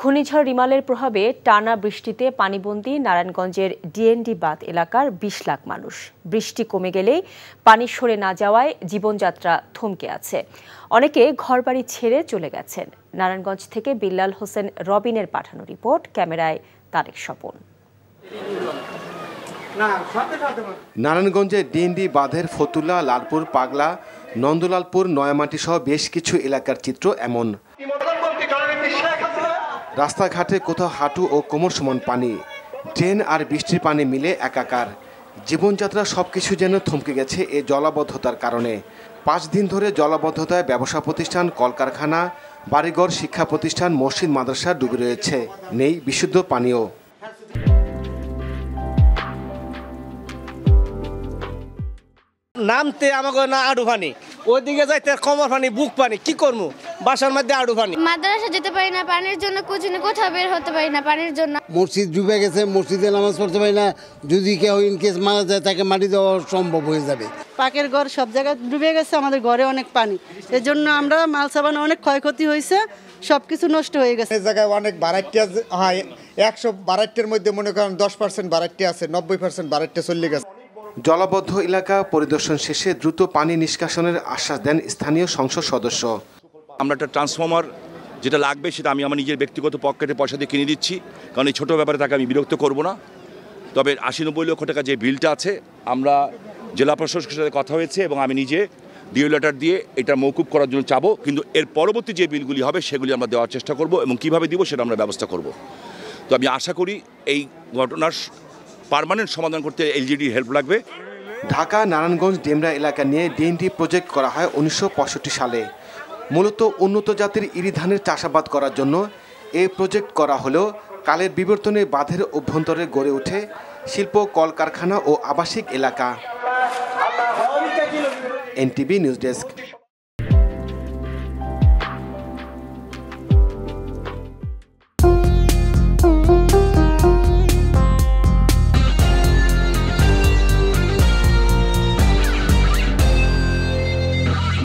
ঘূর্ণিঝড় রিমালের প্রভাবে টানা বৃষ্টিতে পানিবন্দী নারায়ণগঞ্জের ডিএনডি বাঁধ এলাকার ২০ লাখ মানুষ। বৃষ্টি কমে গেলেই পানি সরে না যাওয়ায় জীবনযাত্রা থমকে আছে। অনেকে ঘরবাড়ি ছেড়ে চলে গেছেন। নারায়ণগঞ্জ থেকে বিল্লাল হোসেন রবিনের পাঠানো রিপোর্ট, ক্যামেরায় তারেক স্বপন। নারায়ণগঞ্জের ডিএনডি বাঁধের ফতুল্লা, লালপুর, পাগলা, নন্দলালপুর, নয়ামাটি সহ বেশ কিছু এলাকার চিত্র এমন। রাস্তাঘাটে কোথাও হাঁটু ও কোমর সমান পানি, ড্রেন আর বৃষ্টির পানি মিলে একাকার। জীবনযাত্রা সবকিছু যেন থমকে গেছে এই জলাবদ্ধতার কারণে। 5 দিন ধরে জলাবদ্ধতায় ব্যবসা প্রতিষ্ঠান, কলকারখানা, বাড়িঘর, শিক্ষা প্রতিষ্ঠান, মসজিদ, মাদ্রাসা ডুবে রয়েছে। নেই বিশুদ্ধ পানীয়। নামতে আমাকে না আড়ু পানি, ওইদিকে যাইতে কমর পানি, বুক পানি, কি করবো? বাসার মধ্যে আড়ু পানি। মাদ্রাসা যেতে পারি না পানির জন্য, কোথাও বের হতে পারি না পানির জন্য। মসজিদ ডুবে গেছে, মসজিদে নামাজ পড়তে পারি না। যদি কেউ ইনকেস মারা যায় তাকে মাটি দেওয়া সম্ভব হয়ে যাবে। পাকের ঘর সব জায়গায় ডুবে গেছে, আমাদের ঘরে অনেক পানি। এর জন্য আমরা মাল সাবান অনেক ক্ষয়ক্ষতি হয়েছে, সবকিছু নষ্ট হয়ে গেছে। এই জায়গায় অনেক বাড়াইতে হয়, 100 বাড়াইটের মধ্যে মনে করেন 10% বাড়াইতে আছে, 90% বাড়াইতে চলে গেছে। জলাবদ্ধ এলাকা পরিদর্শন শেষে দ্রুত পানি নিষ্কাশনের আশ্বাস দেন স্থানীয় সংসদ সদস্য। আমরা একটা ট্রান্সফর্মার যেটা লাগবে সেটা আমি আমার নিজের ব্যক্তিগত পকেটে পয়সা দিয়ে কিনে দিচ্ছি, কারণ এই ছোটো ব্যাপারে তাকে আমি বিরক্ত করব না। তবে 80-90 লক্ষ টাকা যে বিলটা আছে, আমরা জেলা প্রশাসকের সাথে কথা হয়েছে এবং আমি নিজে ডিও লেটার দিয়ে এটা মৌকুব করার জন্য চাবো, কিন্তু এর পরবর্তী যে বিলগুলি হবে সেগুলি আমরা দেওয়ার চেষ্টা করব এবং কীভাবে দিব সেটা আমরা ব্যবস্থা করব। তো আমি আশা করি এই ঘটনার পার্মানেন্ট সমাধান করতে এলজিডির হেল্প লাগবে। ঢাকা নারায়ণগঞ্জ ডেমরা এলাকা নিয়ে ডিএনডি প্রজেক্ট করা হয় 1965 সালে। মূলত উন্নত জাতের ইরি ধানের চাষাবাদ করার জন্য এই প্রজেক্ট করা হলেও কালের বিবর্তনে বাঁধের অভ্যন্তরে গড়ে ওঠে শিল্প, কলকারখানা ও আবাসিক এলাকা। NTV news desk.